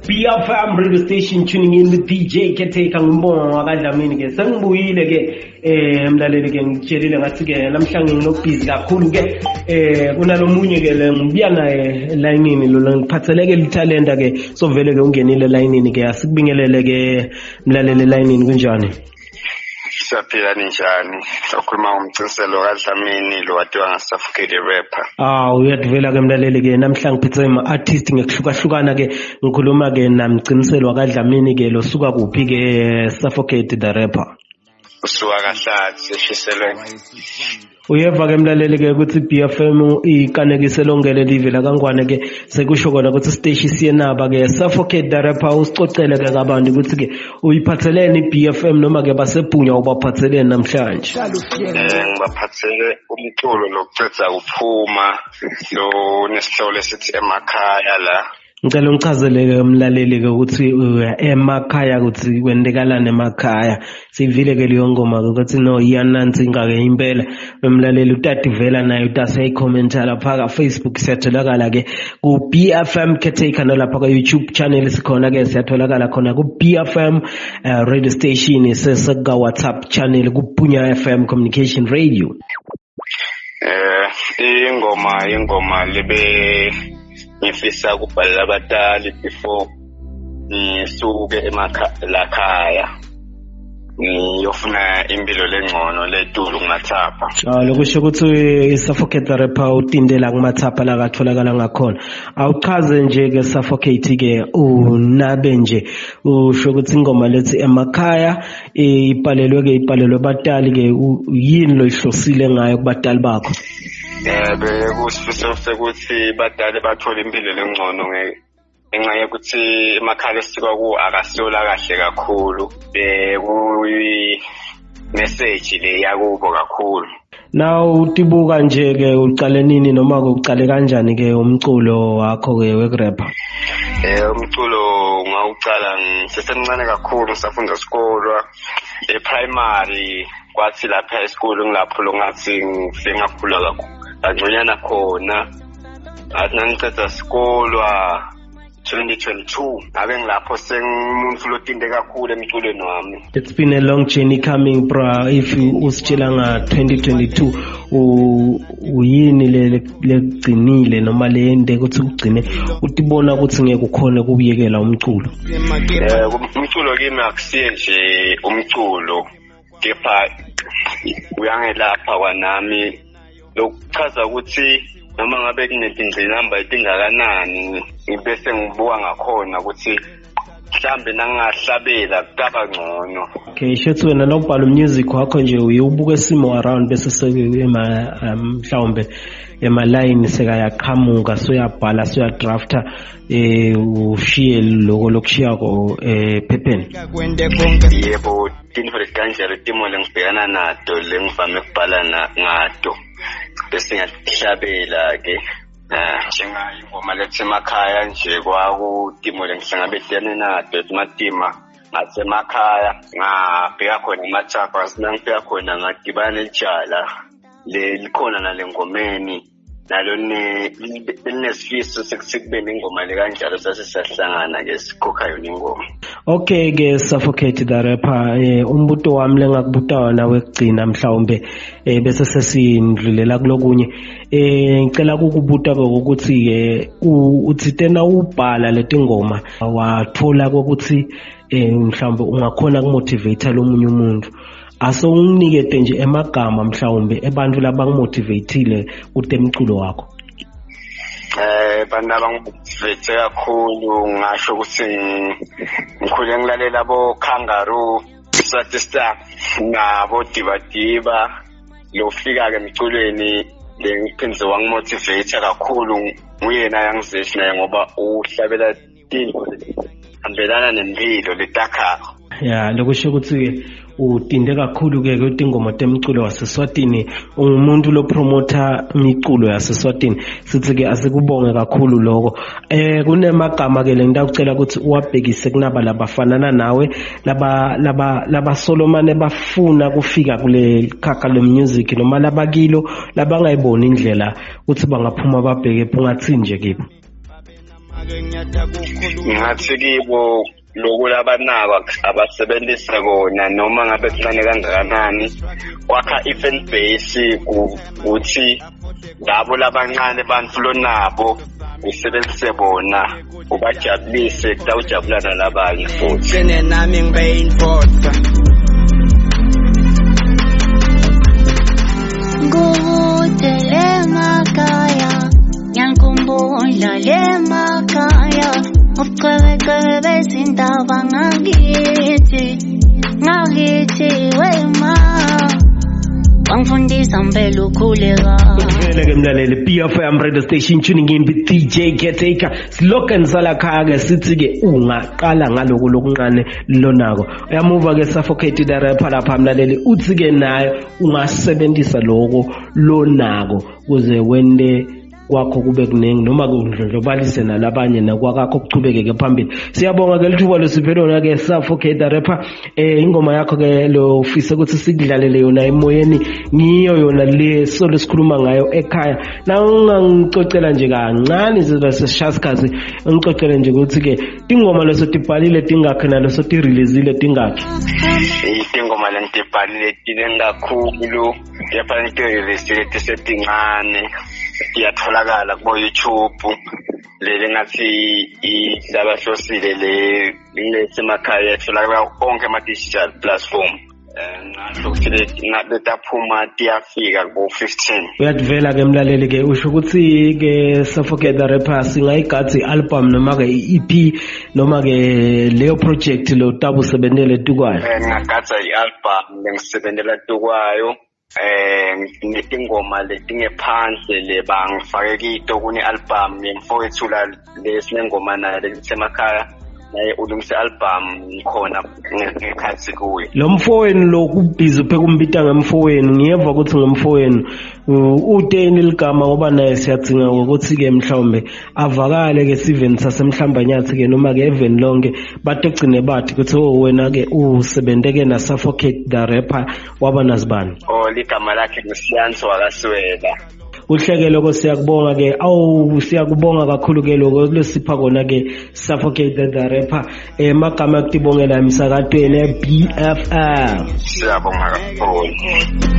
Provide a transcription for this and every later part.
BFM radio station tuning in with DJ Keteka Ngibonga wakadlamini ke sengibuyile ke mlaleli ke ngitshelile ngathi ke namhlanje nginobhizi kakhulu ke kunalomunye ke ngibuya naye line lo ngiphatheleke lithalenta ke so vele ke ungenile line ke asikubingelele ke mlaleli line kunjani siyaphila njani ukhuluma ngomciniselo kaDlamini lo wadiwa ngaSuffocate rapper uyadivela ke mlaleli ke namhlanje ngiphethe ama artist ngekuhlukahlukana ke ngikhuluma ke namciniselo kaDlamini ke lo suka kuphi ke Suffocate the rapper usuka kaHlatsi eshiselweni uyeva ke mlaleli ke ukuthi BFM ikanekise longele livela kangwane ke sekusho kona ukuthi stage siyenaba ke Suffocate the rapper usicocele ke kabantu ukuthi ke uyiphathelene iBFM noma ke basebhunya ubaphathelene namhlanje ngibaphathele umculo lokucetha uphuma lo nesihloko esithi emakhaya la ngicela ungichazele ke umlaleli ke ukuthi emakhaya ukuthi kwendekalana emakhaya sivile ke leyo ngoma ukuthi no iyanansinga ke impela umlaleli utativela naye utasayicommentala lapha ka Facebook siyatholakala ke ku BFM Keteka nalapha ka YouTube channel sikhona ke siyatholakala khona ku BFM radio station sesaka WhatsApp channel ku Punya FM Communication Radio ingoma libe ngifisa ukubhalela abatali before ngisuke emakhaya ngiyofuna impilo lengcono letulu kumathapha lokusho ukuthi iSuffocate the rapper utindela kumathapha la katholakala ngakhona awuchaze nje ke Suffocate ke unabe nje usho ukuthi ingoma lethi emakhaya ipalelwe batali ke yini lo ihlosile ngayo kubatali bakho bekusifisa ukuthi badale bathola impilo lengcono ngenxa yokuthi emakhaya esisuka ku akasiyola kahle kakhulu bekuyi message le yakubo kakhulu now utibuka nje ke uqale nini noma uqale kanjani ke umculo wakho ke wegrapper umculo ngawuqala ngisesemncane kakhulu ngisafunda isikolo primary kwathi lapha esikolo ngilapho lo ngathi ngisengakhula kakhulu angconyana khona athi ngicela isikolo 2022 ake ngilapho sengumuntu lotinde kakhulu emculweni wami. It's been a long journey coming bro. If usitshela nga 2022 uyini legcinile noma lende ukuthi ugcine utibona ukuthi ngeke ukhone kubuyekela umculo umculo kimi akusiye nje umculo kepha uyangelapha kwanami lokuchaza ukuthi noma ngabe kunezingcinamba ezingakanani ibese ngibuka ngakhona ukuthi mhlambe nangahlabela kutaba ngcono. Okay, shothi wena nobhala music wakho nje uyibuka isimo around bese sekema mhlawumbe line sekayaqhamuka soyabhala soyadrafta ushiye lokho lokushiya ko phepheni. Yebo, tinifo lekanjalo timo lengibhekana nato lengivame ukubhala ngato bese ngiyahlabela ke njengayingoma lethi emakhaya nje kwakutimo lengihlangabezana nato ematima ngasemakhaya ngabheka khona amathapha sinangibheka khona ngadibana nelijala likhona nalengomeni nalo linesifiso sekusikube nengoma le kanjalo sasisahlangana ke sikhokha yona ingoma. Okay ke Suffocate the rapper umbuto wami lengakubuta wona wekugcina mhlawumbe bese sesindlulela kulokunye ngicela ukukubuta ukuthi ke uthi tena ubhala leti ngoma wathola ukuthi mhlawumbe ungakhona kumotivate lomunye umuntu aso unginikete nje emagama mhlawumbe abantu labangumotivateile utemculo wakho banda bangumotivate kakhulu ngasho ukuthi ngikhule ngilalela bo Kangaroo Statista nabo Divadiva lofika ke emculweni lengiphindze wangimotivate kakhulu nguyena yangizeshi naye ngoba uhlabela tinto hambelana nempilo letakha lokusho ukuthi utinde kakhulu ke ingoma temculo waseSwatini umuntu lo promoter imiculo yaseSwatini sithi ke asikubonge kakhulu lokho kunemagama ke lendakucela ukuthi uwabhekise kunaba labafanana nawe laba Solomon bafuna kufika kule khakha le music noma labakilo labangayiboni indlela ukuthi bangaphuma babheke phungathi nje kibo ngingathi kibo lokhu labanako abasebenzisa kona noma ngabe kuncane kangakanani kwakha i-fan base ukuthi labo labancane bantu lonabo usebenzise bona ubajabulise kutawujabulana labanye futhi nami ngibayinfotha Ngudele makaya Nyankumbula le makaya Ubucwebe bezindaba ngakithi wema Wangifundisa mpela ukhuleka Vele-ke mlaleli BFM radio station tuning in with DJ Caretaker slogan salakhaya sithi-ke ungaqala ngaloko lokuncane lonako uyamuva-ke Suffocate the Rapper lapha mlaleli uthi-ke naye ungasebenzisa loko lonako kuze wende kwakho kube kuningi noma kundlobalise nalabanye nakwakho ukuchubekeke phambili siyabonga ke lithuba lesiphelona ke Suffocate the Rapper ingoma yakho ke lo ufise ukuthi sikudlalele yona emoyeni ngiyo yona le solo sikhuluma ngayo ekhaya na ungangicocela nje kancane sesishasikazi ngicocele nje ukuthi ke ingoma leso tibhalile tingakhe naleso tireleasile tingakhe ingoma lentibhalile tinengakhulu yaphana tireleasile tisetingane iyatholakala ku YouTube leli ngathi isabahlosile lesemakhaya yatholakala onke ama digital platform ngasho ukuthi letaphuma tiyafika ku-15 uyadivela ke mlaleli ke usho ukuthi ke Suffocate the Rapper singayigathi album noma ke EP noma ke leyo project lo tabu sebenzele tukwayo ngingagaza i-album lengisebenzela tukwayo netingoma letingephandle lebangifake kito kune album yemfowethu la lesinengoma nayo lesemakhaya naye ulungise album khona ngekhathi kuye lo mfowenu lo kubhizi pheka umbita ngemfowenu ngiyeva ukuthi ngemfowenu uteni ligama ngoba naye siyadzinga ukuthi ke mhlawumbe avakale ke Steven sasemhlambanyathi ke noma ke even lonke batogcine bathi ukuthi wena ke usebenzeke na Suffocate the Rapper waba nazibani ligama lakhe ngisiyanso akaswela uhleke lokho siyakubonga ke siyakubonga kakhulu ke lokho lesipha kona ke Suffocate the Rapper magama akutibongela emsakatweni BFM siyabonga kakhulu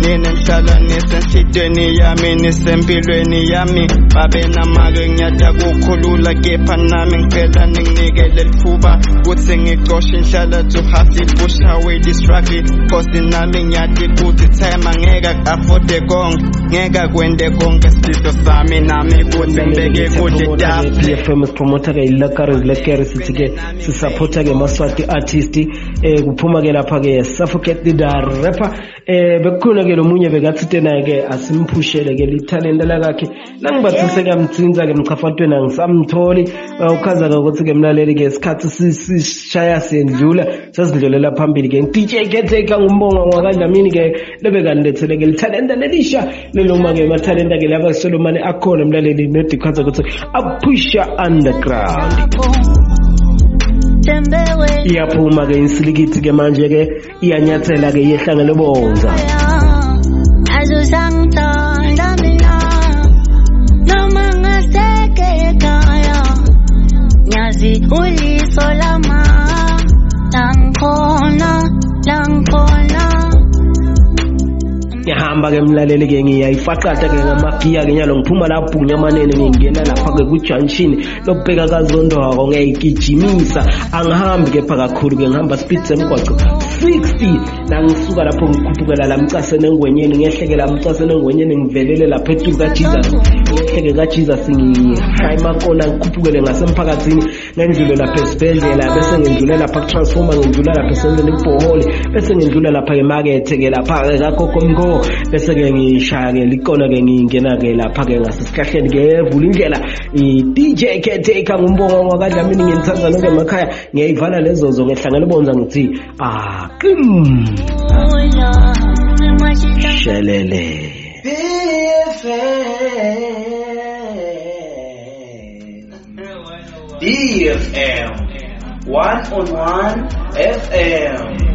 nina ngihlala nesensitweni yami nesempilweni yami babe namake ngiyada kukhulula kepha nami ngicela ninginikele lithuba ukuthi ngicoshe inhlala to have to push away the struggle cause nami ngiyadi ukuthi time ngeke afford konke ngeke kwende konke sitho sami nami ukuthi ngibeke kude dafi BFM promoter ke ilakari sithi ke sisupporta ke maswati artist kuphuma ke lapha ke Suffocate the Rapper bekukhona ke lomunye bekathi tena ke asimphushele ke lithalenta lakhe nangibathise kamtsinza ke mchafatweni angisamtholi ukhaza ukuthi ke mlaleli ke isikhathi sishaya sendlula sesindlulela phambili ke DJ Caretaker ngumbongo wakadlamini ke lebekandethele ke lithalenta lelisha leloma ke mathalenta ke laba Solomon akhona mlaleli nedikhaza ukuthi apusha underground iyaphuma ke insilikithi ke manje ke iyanyathela ke yehlanga lebonza azusangithanda mina noma ngaseke ekhaya nyazi uliso lama langkhona ngihamba ke mlaleli ke ngiyayifaqata ke ngamagiya ke nyalo ngiphuma lapho kunyamanene ngingena lapha ke ku junction lokubheka kaZondo wako ngiyigijimisa angihambi ke phakakhulu ke ngihamba speed semgwaco 60 la ngisuka lapho ngikhuphukela la mcasene ngwenyeni ngiyehlekela mcasene ngwenyeni ngivelele lapha eTuku kaJesus ngiyehleke kaJesus ngihayima kona ngikhuphukele ngasemphakathini ngendlule lapha esibhedlela bese ngindlule lapha kutransformer ngindlula lapha esendlele ibhohole bese ngindlula lapha emarket ke lapha kaKokomgo bese ke ngishaya ke likona ke ngingena ke lapha ke ngasesihlahleni ke evula indlela DJ Caretaker ngumbongo wakadlamini ngiyithanda nonke emakhaya ngiyayivala lezozo ngehlangene bonza ngithi shelele BFM 101 FM